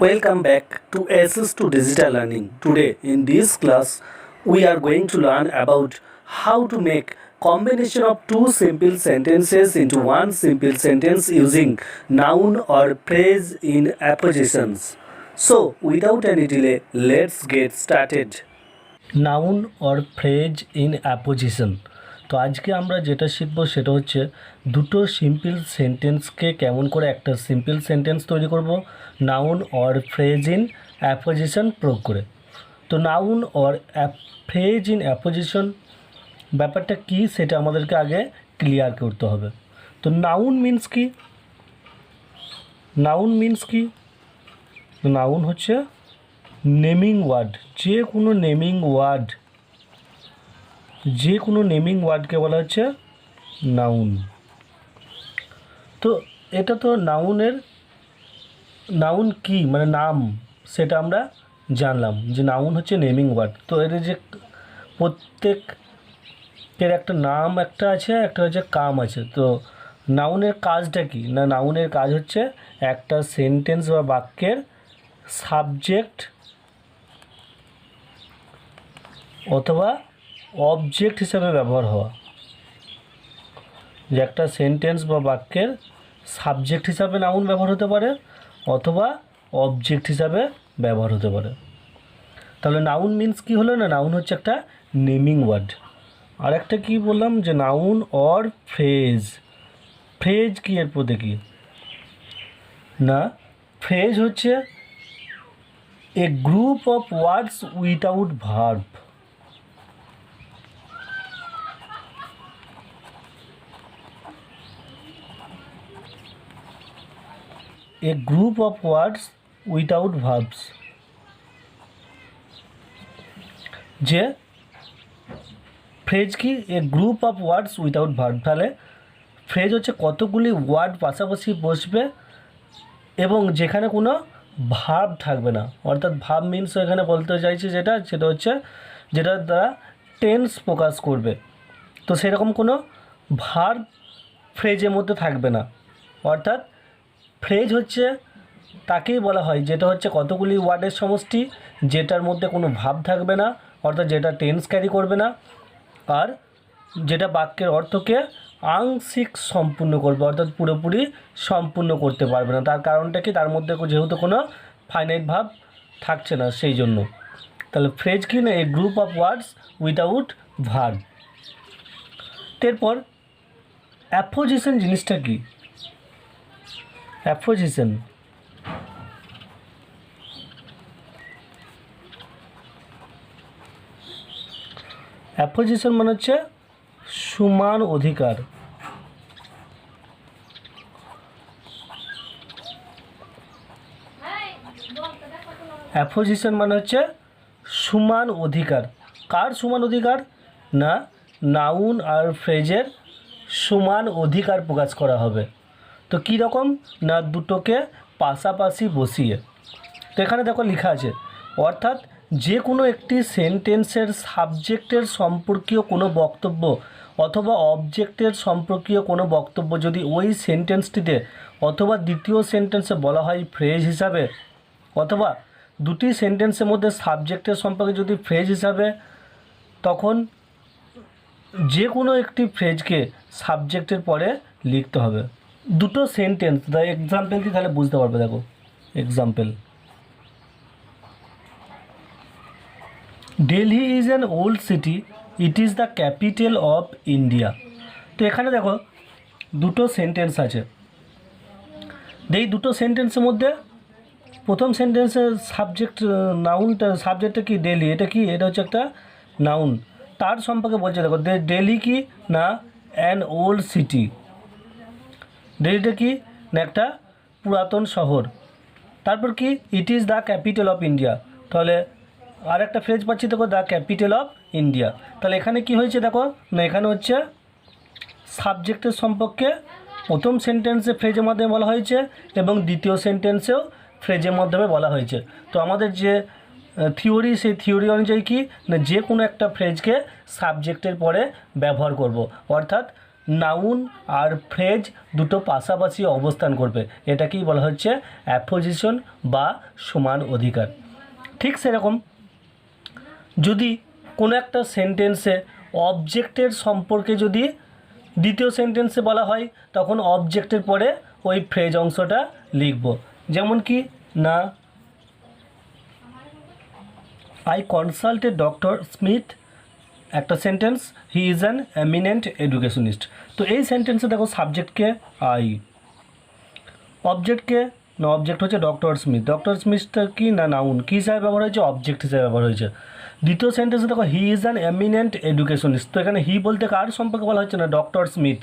Welcome back to SS2 Digital Learning. Today in this class we are going to learn about how to make combination of two simple sentences into one simple sentence using noun or phrase in appositions. So without any delay, let's get started. Noun or phrase in apposition. তো আজকে আমরা যেটা শিখবো সেটা হচ্ছে দুটো simple সেন্টেন্সকে কেমন করে একটা সিম্পল সেন্টেন্স তৈরি করব noun or phrase in apposition প্রয়োগ করে। তো noun or phrase in apposition ব্যাপারটা কী সেটা আমাদেরকে আগে ক্লিয়ার করতে হবে। তো নাউন মিন্স কি? নাউন মিন্স কি? নাউন হচ্ছে নেমিং ওয়ার্ড, যে কোনো নেমিং ওয়ার্ডকে বলা হচ্ছে নাউন। তো এটা তো নাউন কি মানে নাম, সেটা আমরা জানলাম যে নাউন হচ্ছে নেমিং ওয়ার্ড। তো এর যে প্রত্যেকের একটা নাম একটা আছে, একটা হচ্ছে কাম আছে। তো নাউনের কাজটা কি না, নাউনের কাজ হচ্ছে একটা সেন্টেন্স বা বাক্যের সাবজেক্ট অথবা অবজেক্ট হিসাবে ব্যবহার হওয়া। যে একটা সেন্টেন্স বা বাক্যের সাবজেক্ট হিসাবে নাউন ব্যবহার হতে পারে অথবা অবজেক্ট হিসাবে ব্যবহার হতে পারে। তাহলে নাউন মিন্স কি হলো না, নাউন হচ্ছে একটা নেমিং ওয়ার্ড। আর একটা কী বললাম যে নাউন অর ফ্রেজ। ফ্রেজ কি এর পদে কি না, ফ্রেজ হচ্ছে a group of words without verb. A group of words without verbs। যে ফ্রেজ কি a group of words without verb. তাহলে ফ্রেজ হচ্ছে কতগুলি ওয়ার্ড পাশাপাশি বসবে এবং যেখানে কোনো ভার্ব থাকবে না। অর্থাৎ ভার্ব মিনস এখানে বলতে চাইছি সেটা হচ্ছে যেটার দ্বারা টেন্স প্রকাশ করবে। তো সেরকম কোনো ভার্ব ফ্রেজের মধ্যে থাকবে না। অর্থাৎ ফ্রেজ হচ্ছে তাকেই বলা হয় যেটা হচ্ছে কতগুলি ওয়ার্ডের সমষ্টি, যেটার মধ্যে কোনো ভাব থাকবে না, অর্থাৎ যেটা টেন্স ক্যারি করবে না, আর যেটা বাক্যের অর্থকে আংশিক সম্পূর্ণ করবে, অর্থাৎ পুরোপুরি সম্পূর্ণ করতে পারবে না। তার কারণটা কি, তার মধ্যে যেহেতু কোনো ফাইনাইট ভাব থাকছে না সেই জন্য। তাহলে ফ্রেজ কি না, a group of words without verb. এরপর অ্যাপোজিশন জিনিসটা কি? অ্যাপোজিশন মানে হচ্ছে সমান অধিকার। অ্যাপোজিশন মানে হচ্ছে সমান অধিকার। কার সমান অধিকার না, নাউন আর ফ্রেজের সমান অধিকার প্রকাশ করা হবে। তো কী রকম না, দুটোকে পাশাপাশি বসিয়ে। তো এখানে দেখো লেখা আছে, অর্থাৎ যে কোনো একটি সেন্টেন্সের সাবজেক্টের সম্পর্কীয় কোনো বক্তব্য অথবা অবজেক্টের সম্পর্কীয় কোনো বক্তব্য যদি ওই সেন্টেন্সটিতে অথবা দ্বিতীয় সেন্টেন্সে বলা হয় ফ্রেজ হিসাবে, অথবা দুটি সেন্টেন্সের মধ্যে সাবজেক্টের সম্পর্কে যদি ফ্রেজ হিসাবে, তখন যে কোনো একটি ফ্রেজকে সাবজেক্টের পরে লিখতে হবে। দুটো সেন্টেন্স দ্য এক্সাম্পল কি তাহলে বুঝতে পারবে। দেখো example, Delhi is an old city, it is the capital of India. তো এখানে দেখো দুটো সেন্টেন্স আছে। এই দুটো সেন্টেন্সের মধ্যে প্রথম সেন্টেন্সের সাবজেক্ট নাউনটা, সাবজেক্টটা কি দিল্লি, এটা কি, এটা হচ্ছে একটা নাউন। তার সম্পর্কে বলছে দেখো দিল্লি কি না, অ্যান ওল্ড সিটি। দিল্লিটা কি না, একটা পুরাতন শহর। তারপর কি, it is the capital of India. তাহলে আর একটা ফ্রেজ পাচ্ছি দেখো, দ্য ক্যাপিটাল অফ ইন্ডিয়া। তাহলে এখানে কি হয়েছে দেখো না, এখানে হচ্ছে সাবজেক্টের সম্পর্কে প্রথম সেন্টেন্সে ফ্রেজের মাধ্যমে বলা হয়েছে এবং দ্বিতীয় সেন্টেন্সেও ফ্রেজের মাধ্যমে বলা হয়েছে। তো আমাদের যে থিওরি, সেই থিওরি অনুযায়ী কি না, যে কোনো একটা ফ্রেজকে সাবজেক্টের পরে ব্যবহার করব। অর্থাৎ নাউন আর ফ্রেজ দুটো পাশাপাশি অবস্থান করবে, এটাকেই বলা হচ্ছে অ্যাপোজিশন বা সমান অধিকার। ঠিক সেরকম যদি কোনো একটা সেন্টেন্সে অবজেক্টের সম্পর্কে যদি দ্বিতীয় সেন্টেন্সে বলা হয়, তখন অবজেক্টের পরে ওই ফ্রেজ অংশটা লিখব। যেমন কি না, আই কনসাল্টেড ডক্টর স্মিথ, একটা sentence, he is an eminent educationist. তো এই সেন্টেন্সে দেখো সাবজেক্টকে আই, অবজেক্টকে না, অবজেক্ট হচ্ছে ডক্টর স্মিথ। ডক্টর স্মিথটা কি না নাউন, কী হিসাবে ব্যবহার হয়েছে, অবজেক্ট হিসাবে ব্যবহার হয়েছে। দ্বিতীয় সেন্টেন্সে দেখো he is an eminent educationist, তো এখানে হি বলতে কার সম্পর্কে বলা হচ্ছে না, ডক্টর স্মিথ।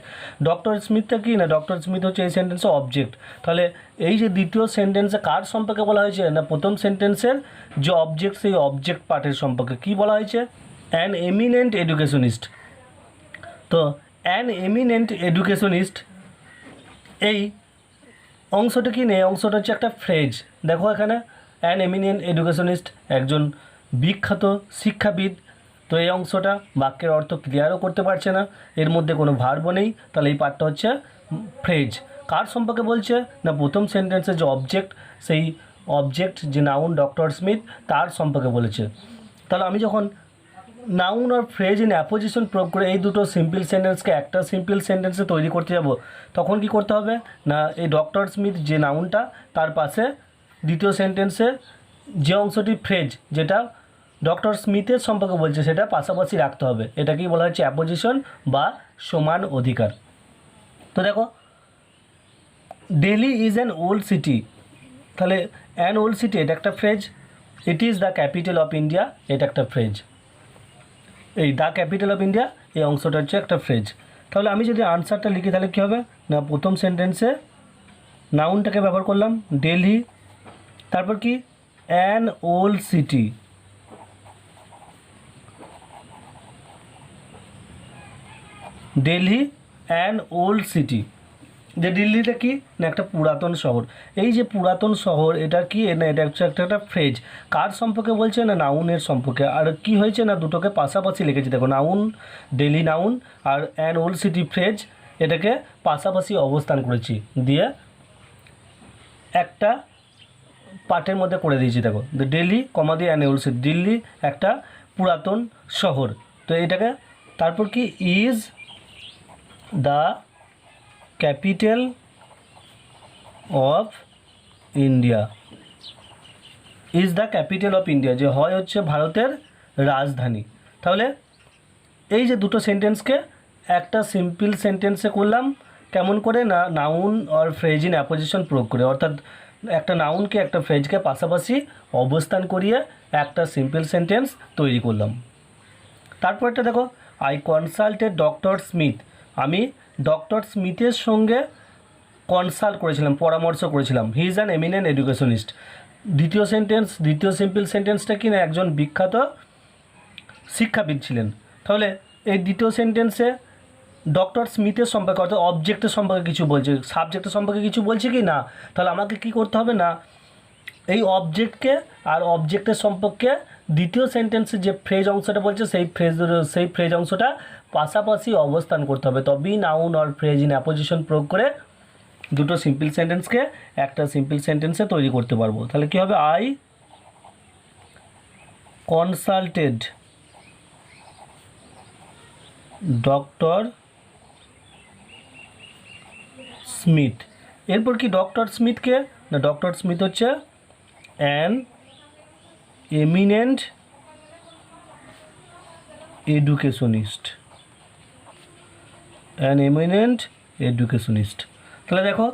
ডক্টর স্মিথটা কি না, ডক্টর স্মিথ হচ্ছে এই সেন্টেন্সে অবজেক্ট। তাহলে এই যে দ্বিতীয় সেন্টেন্সে কার সম্পর্কে বলা হয়েছে না, প্রথম সেন্টেন্সের যে অবজেক্ট সেই অবজেক্ট পার্টের সম্পর্কে কী বলা হয়েছে, অ্যান এমিনেন্ট এডুকেশনিস্ট। তো অ্যান এমিনেন্ট এডুকেশনিস্ট এই অংশটা কি নেই, অংশটা হচ্ছে একটা ফ্রেজ। দেখো এখানে অ্যান এমিনেন্ট এডুকেশনিস্ট, একজন বিখ্যাত শিক্ষাবিদ। তো এই অংশটা বাক্যের অর্থ ক্লিয়ারও করতে পারছে না, এর মধ্যে কোনো ভার্বও নেই, তাহলে এই পার্টটা হচ্ছে ফ্রেজ। কার সম্পর্কে বলছে না, প্রথম সেন্টেন্সে যে অবজেক্ট সেই অবজেক্ট যে নাউন ডক্টর স্মিথ তার সম্পর্কে বলেছে। তাহলে আমি যখন নাউন আর ফ্রেজ ইন অ্যাপোজিশন প্রয়োগ করে এই দুটো সিম্পল সেন্টেন্সকে একটা সিম্পল সেন্টেন্সে তৈরি করতে যাব, তখন কি করতে হবে না, এই ডক্টর স্মিথ যে নাউনটা তার পাশে দ্বিতীয় সেন্টেন্সের যে অংশটি ফ্রেজ যেটা ডক্টর স্মিথের সম্পর্কে বলছে সেটা পাশাপাশি রাখতে হবে, এটাকেই বলা হচ্ছে অ্যাপোজিশন বা সমান অধিকার। তো দেখো Delhi is an old city, তাহলে অ্যান ওল্ড সিটি এটা একটা phrase, it is the capital of India এটা একটা ফ্রেজ। এই দ্য ক্যাপিটাল অফ ইন্ডিয়া এই অংশটা হচ্ছে একটা ফ্রেজ। তাহলে আমি যদি আনসারটা লিখি তাহলে কী হবে না, প্রথম সেন্টেন্সে নাউনটাকে ব্যবহার করলাম দিল্লি, তারপর কি an old city, Delhi an old city. যে দিল্লিটা কি না একটা পুরাতন শহর, এই যে পুরাতন শহর এটা কি না, এটা হচ্ছে একটা ফ্রেজ। কার সম্পর্কে বলছে না, নাউনের সম্পর্কে। আর কি হয়েছে না, দুটোকে পাশাপাশি লিখেছি, দেখো নাউন দিল্লি নাউন আর অ্যান ওল্ড সিটি ফ্রেজ, এটাকে পাশাপাশি অবস্থান করেছি, দিয়ে একটা পার্টের মধ্যে করে দিয়েছি। দেখো দিল্লি কমা দিয়ে অ্যান ওল্ড সিটি, দিল্লি একটা পুরাতন শহর। তো এটাকে তারপর কি is the capital of India, is the capital of India যে হয় হচ্ছে ভারতের রাজধানী। তাহলে এই যে দুটো সেন্টেন্সকে একটা সিম্পল সেন্টেন্সে করলাম, কেমন করে না, নাউন আর ফ্রেজ ইন অ্যাপোজিশন প্রয়োগ করে, অর্থাৎ একটা নাউনকে একটা ফ্রেজকে পাশাপাশি অবস্থান করিয়ে একটা সিম্পল সেন্টেন্স তৈরি করলাম। তারপরটা দেখো আই কনসাল্টেড ডক্টর স্মিথ, আমি ডক্টর স্মিথের সঙ্গে কনসাল্ট করেছিলাম, পরামর্শ করেছিলাম। He is an eminent educationist. দ্বিতীয় সেন্টেন্স, দ্বিতীয় সিম্পল সেন্টেন্সটা কি না, একজন বিখ্যাত শিক্ষাবিদ ছিলেন। তাহলে এই দ্বিতীয় সেন্টেন্সে ডক্টর স্মিথের সম্পর্কে অর্থাৎ অবজেক্টের সম্পর্কে কিছু বলছে, সাবজেক্টের সম্পর্কে কিছু বলছে কি না, তাহলে আমাকে কি করতে হবে না, এই অবজেক্টকে আর অবজেক্টের সম্পর্কে দ্বিতীয় সেন্টেন্সে যে ফ্রেজ অংশটা বলছে সেই ফ্রেজ অংশটা পাশাপাশি অবস্থান করতে হবে, তবেই নাউন আর ফ্রেজ ইন অ্যাপোজিশন প্রয়োগ করে দুটো সিম্পল সেন্টেন্সকে একটা সিম্পল সেন্টেন্সে তৈরি করতে পারবো। তাহলে কী হবে, আই কনসাল্টেড ডক্টর স্মিথ। এরপর কি ডক্টর স্মিথকে না, ডক্টর স্মিথ হচ্ছে an eminent educationist, an eminent educationist. তাহলে দেখো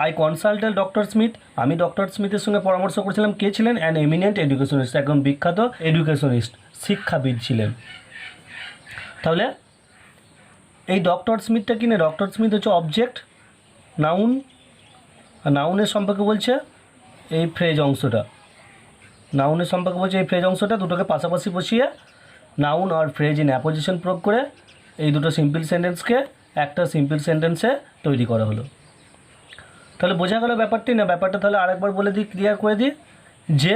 আই কনসাল্টেড ডক্টর স্মিথ, আমি ডক্টর স্মিথের সঙ্গে পরামর্শ করেছিলাম, কে ছিলেন, অ্যান এমিনেন্ট এডুকেশনিস্ট, একজন বিখ্যাত এডুকেশনিস্ট শিক্ষাবিদ ছিলেন। তাহলে এই ডক্টর স্মিথটা কি না, ডক্টর স্মিথ হচ্ছে অবজেক্ট, নাউন, আর নাউনের সম্পর্কে বলছে এই ফ্রেজ অংশটা, নাউনের সম্পর্কে বলছে এই ফ্রেজ অংশটা, দুটোকে পাশাপাশি বসিয়ে নাউন আর ফ্রেজ ইন অ্যাপোজিশন প্রয়োগ করে এই দুটো সিম্পল সেন্টেন্সকে একটা সিম্পল সেন্টেন্সে তৈরি করা হলো। তাহলে বোঝা গেল ব্যাপারটি না, ব্যাপারটা তাহলে আরেকবার বলে দিই, ক্লিয়ার করে দিই, যে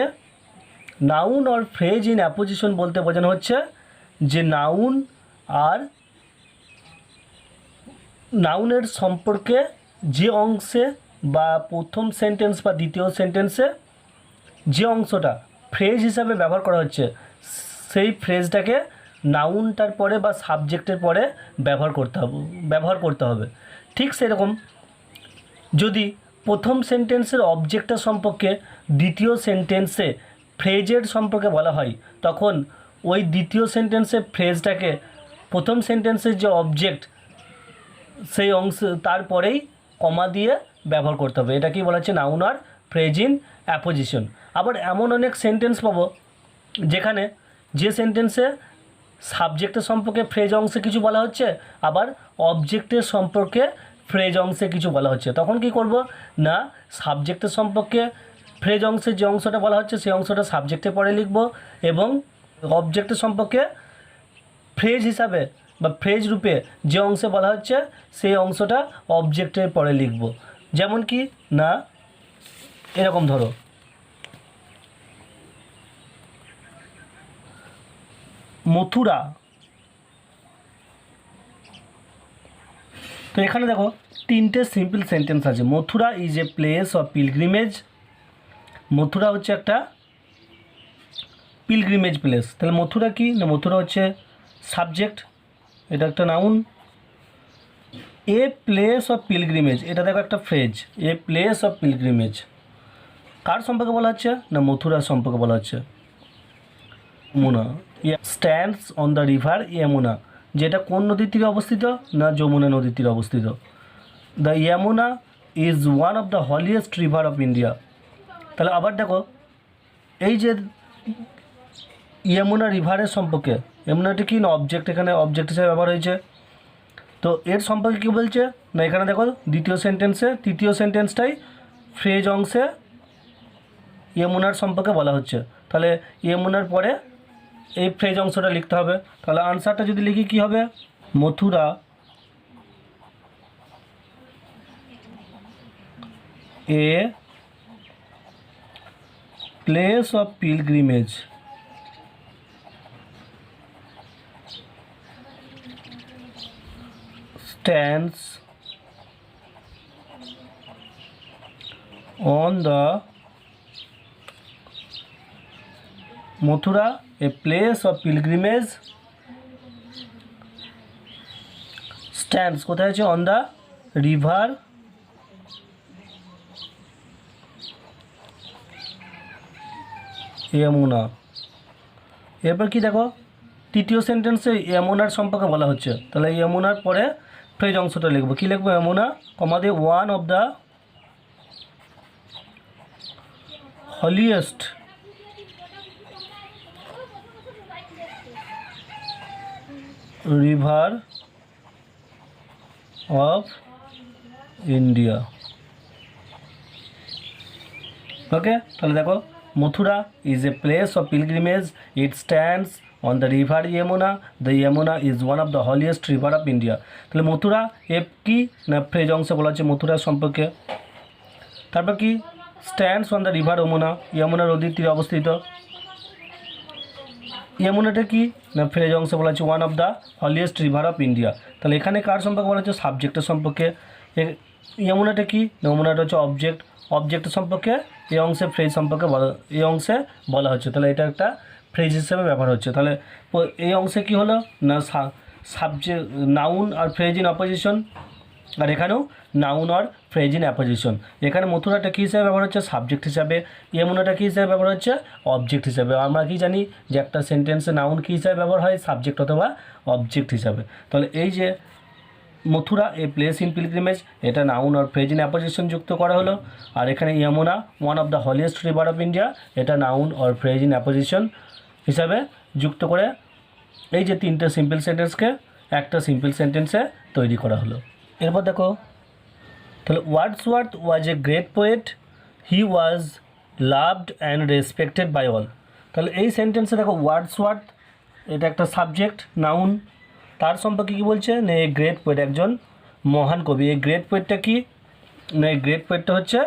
নাউন আর ফ্রেজ ইন অ্যাপোজিশন বলতে বোঝানো হচ্ছে যে নাউন আর নাউনের সম্পর্কে যে অংশে বা প্রথম সেন্টেন্স বা দ্বিতীয় সেন্টেন্সে যে অংশটা ফ্রেজ হিসাবে ব্যবহার করা হচ্ছে সেই ফ্রেজটাকে নাউনটার পরে বা সাবজেক্টের পরে ব্যবহার করতে হবে। ঠিক সেরকম যদি প্রথম সেন্টেন্সের অবজেক্টের সম্পর্কে দ্বিতীয় সেন্টেন্সে ফ্রেজের সম্পর্কে বলা হয়, তখন ওই দ্বিতীয় সেন্টেন্সে ফ্রেজটাকে প্রথম সেন্টেন্সের যে অবজেক্ট সেই অংশ তারপরেই কমা দিয়ে ব্যবহার করতে হবে। এটা কি বলা হচ্ছে নাউন আর ফ্রেজ ইন অ্যাপোজিশন। আবার এমন অনেক সেন্টেন্স পাবো যেখানে যে সেন্টেন্সে সাবজেক্টের সম্পর্কে ফ্রেজ অংশে কিছু বলা হচ্ছে, আবার অবজেক্টের সম্পর্কে ফ্রেজ অংশে কিছু বলা হচ্ছে। তখন কি করব না, সাবজেক্টের সম্পর্কে ফ্রেজ অংশে যে অংশটা বলা হচ্ছে সেই অংশটা সাবজেক্টে পরে লিখব, এবং অবজেক্টের সম্পর্কে ফ্রেজ হিসাবে বা ফ্রেজ রূপে যে অংশে বলা হচ্ছে সেই অংশটা অবজেক্টের পরে লিখব। যেমন কি না, এরকম ধরো, মথুরা। তো এখানে দেখো তিনটে সিম্পল সেন্টেন্স আছে। Mathura is a place of pilgrimage. Mathura হচ্ছে একটা পিলগ্রিমেজ প্লেস। তাহলে মথুরা কি না, মথুরা হচ্ছে সাবজেক্ট, এটা একটা noun. A place of pilgrimage, এটা দেখো একটা phrase, a place of pilgrimage. কার সম্পর্কে বলা হচ্ছে না, মথুরার সম্পর্কে বলা হচ্ছে। Yamuna stands on the river Yamuna, যেটা কোন নদীর তীরে অবস্থিত না, যমুনা নদীর তীরে অবস্থিত। The Yamuna is one of the holiest river of India. তাহলে আবার দেখো এই যে যমুনা রিভারের সম্পর্কে, যমুনাটি কি না অবজেক্ট, এখানে অবজেক্ট হিসেবে ব্যবহার হয়েছে। তো এর সম্পর্কে কী বলছে না, এখানে দেখো দ্বিতীয় সেন্টেন্সে তৃতীয় সেন্টেন্সটাই ফ্রেজ অংশে যমুনার সম্পর্কে বলা হচ্ছে। তাহলে যমুনার পরে এই ফ্রেজ অংশটা লিখতে হবে। তাহলে আনসারটা যদি লিখি কি হবে, Mathura a place of pilgrimage stands on the Mathura, a place of pilgrimage, stands কোথায় আছে, on the river যমুনা। এরপর কি দেখো তৃতীয় সেন্টেন্সে যমুনার সম্পর্কে বলা হচ্ছে, তাহলে যমুনার পরে ফ্রেজ অংশটা লিখবো। কী লিখবো, যমুনা কমা দিয়ে one of the holiest river of India. Okay, তাহলে দেখো Mathura is a place of pilgrimage, it stands on the river Yamuna, the Yamuna is one of the holiest river of India. তাহলে মথুরা এফ কি না ফ্রেজ অংশে বলা হচ্ছে মথুরার সম্পর্কে। তারপর কি stands on the river Yamuna, Yamuna নদীর তীরে অবস্থিত। যমুনাটা কি না ফ্রেজ অংশে বলা হচ্ছে one of the holiest river of India. তাহলে এখানে কার সম্পর্কে বলা হচ্ছে, সাবজেক্টের সম্পর্কে। যমুনাটা কি, যমুনাটা হচ্ছে অবজেক্ট, অবজেক্টের সম্পর্কে এই অংশে ফ্রেজ সম্পর্কে এই অংশে বলা হচ্ছে। তাহলে এটা একটা ফ্রেজ হিসেবে ব্যবহার হচ্ছে। তাহলে এই অংশে কি হলো না, সাবজেক্ট নাউন আর ফ্রেজ ইন অপোজিশন, আর এখানেও নাউন আর ফ্রেজ ইন অ্যাপোজিশন। এখানে মথুরাটা কী হিসাবে ব্যবহার হচ্ছে, সাবজেক্ট হিসাবে। যমুনাটা কী হিসাবে ব্যবহার হচ্ছে, অবজেক্ট হিসাবে। আমরা কি জানি যে একটা সেন্টেন্সে নাউন কী হিসাবে ব্যবহার হয়, সাবজেক্ট অথবা অবজেক্ট হিসাবে। তাহলে এই যে Mathura a place in pilgrimage, এটা নাউন আর ফ্রেজ ইন অ্যাপোজিশন যুক্ত করা হলো। আর এখানে Yamuna one of the holiest river of India, এটা নাউন আর ফ্রেজ ইন অ্যাপোজিশন হিসাবে যুক্ত করে এই যে তিনটে সিম্পল সেন্টেন্সকে একটা সিম্পল সেন্টেন্সে তৈরি করা হলো। এরপর দেখো তাহলে Wordsworth was a great poet, he was loved and respected by all. তাহলে এই সেন্টেন্সে দেখো ওয়ার্ডসওয়ার্থ এটা একটা সাবজেক্ট নাউন, তার সম্পর্কে কী বলছে না, এই গ্রেট পোয়েট একজন মহান কবি। এই গ্রেট পোয়েটটা কি না, এই গ্রেট পোয়েটটা হচ্ছে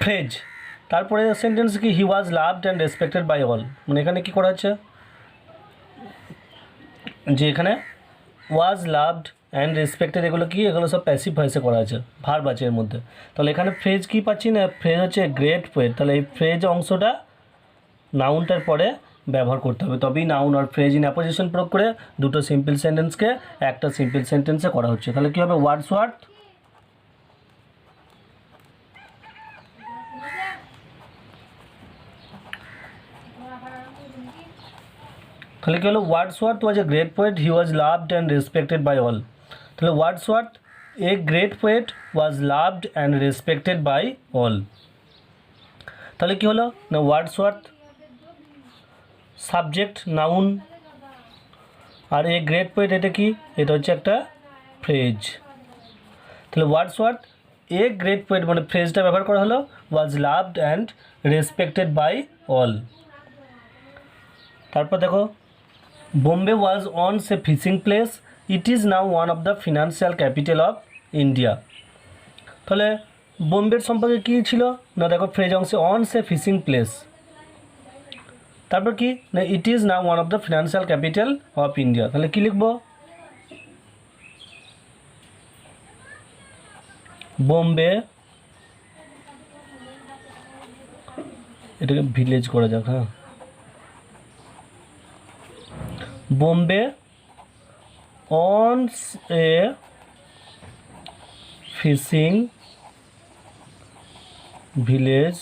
ফ্রেজ। তারপরে সেন্টেন্স কি, he was loved and respected by all, মানে এখানে কী করা হচ্ছে যে এখানে ওয়াজ লাভড অ্যান্ড রেসপেক্টেড, এগুলো কি, এগুলো সব প্যাসিভ ভয়েসে করা আছে, ভার্ব আছে এর মধ্যে। তাহলে এখানে ফ্রেজ কি পাচ্ছি না, ফ্রেজ হচ্ছে গ্রেট পোয়েট। তাহলে এই ফ্রেজ অংশটা নাউনটার পরে ব্যবহার করতে হবে, তবেই নাউন আর ফ্রেজ ইন অ্যাপোজিশন প্রয়োগ করে দুটো সিম্পল সেন্টেন্সকে একটা সিম্পল সেন্টেন্সে করা হচ্ছে। তাহলে কী হবে, ওয়ার্ডসওয়ার্থ তাহলে কী হলো, Wordsworth was a great poet, he was loved and respected by all. তাহলে Wordsworth a great poet was loved and respected by all. তাহলে কী হলো না, ওয়ার্ডসওয়ার্থ সাবজেক্ট নাউন, আর এ গ্রেট পোয়েট এটা কি, এটা হচ্ছে একটা ফ্রেজ। তাহলে ওয়ার্ডসওয়ার্থ এ গ্রেট পোয়েট মানে ফ্রেজটা ব্যবহার করা হলো, was loved and respected by all. তারপর দেখো, Bombay was once a fishing place, it is now one of the financial capital of India. তাহলে বোম্বের সম্পর্কে কী ছিল না, দেখো ফ্রেজ অংশে অনস এ ফিশিং প্লেস, তারপর কি না, it is now one of the financial capital of India. তাহলে কী লিখবো, বোম্বে, এটাকে ভিলেজ করা যাক, হ্যাঁ, Bombay once a fishing village,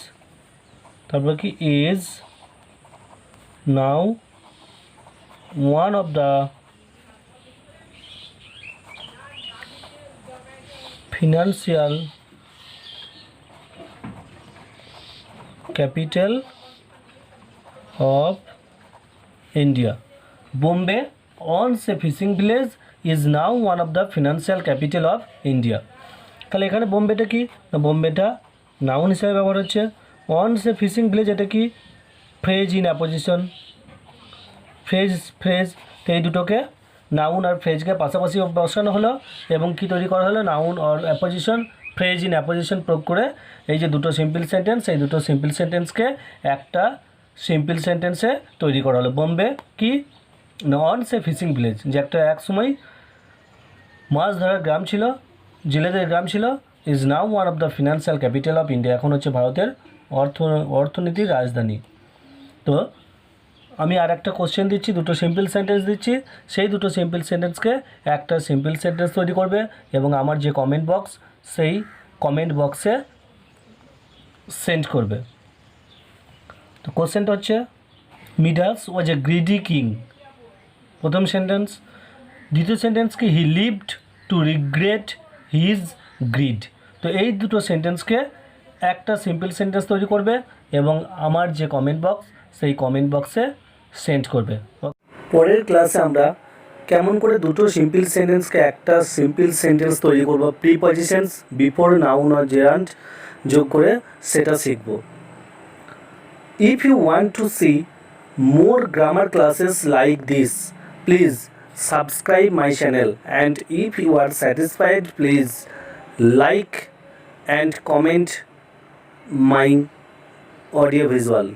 তারপর কি is now one of the financial capital of India. Bombay once a fishing village is now one of the financial capital of India. তাহলে এখানে বোম্বেটা কি না, বোম্বেটা নাউন হিসাবে ব্যবহার হচ্ছে, অনস এ ফিশিং ভিলেজ এটা কি, ফ্রেজ ইন অ্যাপোজিশন, ফ্রেজ তো এই দুটোকে নাউন আর ফ্রেজকে পাশাপাশি বসানো হলো এবং কি তৈরি করা হলো, নাউন আর অ্যাপোজিশন, ফ্রেজ ইন অ্যাপোজিশন প্রয়োগ করে এই যে দুটো সিম্পল সেন্টেন্স, এই দুটো সিম্পল সেন্টেন্সকে একটা সিম্পল সেন্টেন্সে তৈরি করা হলো। বোম্বে কি না, অনস এ ফিশিং ভিলেজ, যে একটা এক সময় মাছ ধরার গ্রাম ছিল, জেলেদের গ্রাম ছিল, is now one of the financial capital of India, এখন হচ্ছে ভারতের অর্থনীতির রাজধানী। তো আমি আর একটা কোশ্চেন দিচ্ছি, দুটো সিম্পল সেন্টেন্স দিচ্ছি, সেই দুটো সিম্পল সেন্টেন্সকে একটা সিম্পল সেন্টেন্স তৈরি করবে এবং আমার যে কমেন্ট বক্স সেই কমেন্ট বক্সে সেন্ড করবে। তো কোশ্চেনটা হচ্ছে, Midas was a greedy king, প্রথম সেন্টেন্স। দ্বিতীয় সেন্টেন্স কি, he lived to regret his greed. তো এই দুটো সেন্টেন্সকে একটা সিম্পল সেন্টেন্স তৈরি করবে এবং আমার যে কমেন্ট বক্স সেই কমেন্ট বক্সে সেন্ড করবে। পরের ক্লাসে আমরা কেমন করে দুটো সিম্পল সেন্টেন্সকে একটা সিম্পল সেন্টেন্স তৈরি করব, প্রিপজিশনস বিফোর নাউন আর জেরান্ড যোগ করে সেটা শিখব। If you want to see more grammar classes like this, please subscribe my channel, and if you are satisfied please like and comment my audio visual.